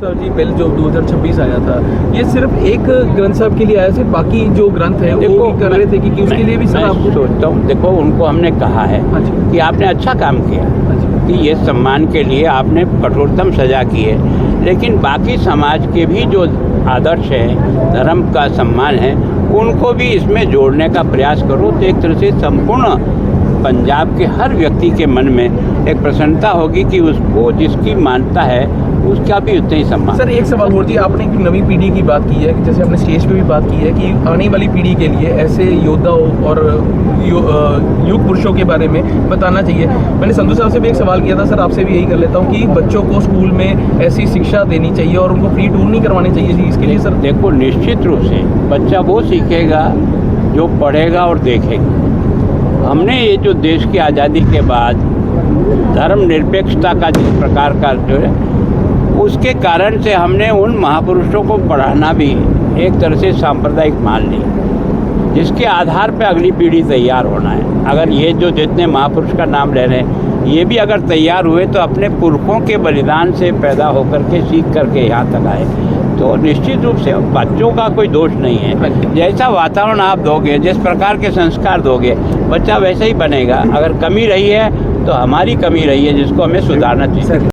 साहब जी बिल जो 2026 आया था, ये सिर्फ एक ग्रंथ साहब के लिए आया, सिर्फ बाकी जो ग्रंथ है वो भी कर रहे थे कि उसके लिए भी सर आपको सोचता हूँ, देखो उनको हमने कहा है हाँ जी, कि आपने अच्छा काम किया हाँ जी, कि ये सम्मान के लिए आपने कठोरतम सजा की है, लेकिन बाकी समाज के भी जो आदर्श हैं, धर्म का सम्मान है, उनको भी इसमें जोड़ने का प्रयास करो। तो एक तरह से संपूर्ण पंजाब के हर व्यक्ति के मन में एक प्रसन्नता होगी कि उसको जिसकी मानता है उसका भी उतना ही सम्मान। सर एक सवाल और जी, आपने एक नवी पीढ़ी की बात की है, जैसे आपने स्टेज पे भी बात की है कि आने वाली पीढ़ी के लिए ऐसे योद्धाओं और युग पुरुषों के बारे में बताना चाहिए। मैंने संधू साहब से भी एक सवाल किया था, सर आपसे भी यही कर लेता हूँ कि बच्चों को स्कूल में ऐसी शिक्षा देनी चाहिए और उनको फ्री टूर नहीं करवाने चाहिए जी, इसके लिए सर देखो निश्चित रूप से बच्चा वो सीखेगा जो पढ़ेगा और देखेगा। हमने ये जो देश की आज़ादी के बाद धर्मनिरपेक्षता का जिस प्रकार का जो है, उसके कारण से हमने उन महापुरुषों को पढ़ाना भी एक तरह से सांप्रदायिक मान ली, जिसके आधार पर अगली पीढ़ी तैयार होना है। अगर ये जो जितने महापुरुष का नाम ले रहे हैं, ये भी अगर तैयार हुए तो अपने पुरखों के बलिदान से पैदा होकर के सीख करके यहाँ तक आए, तो निश्चित रूप से बच्चों का कोई दोष नहीं है। जैसा वातावरण आप दोगे, जिस प्रकार के संस्कार दोगे, बच्चा वैसे ही बनेगा। अगर कमी रही है तो हमारी कमी रही है, जिसको हमें सुधारना चाहिए।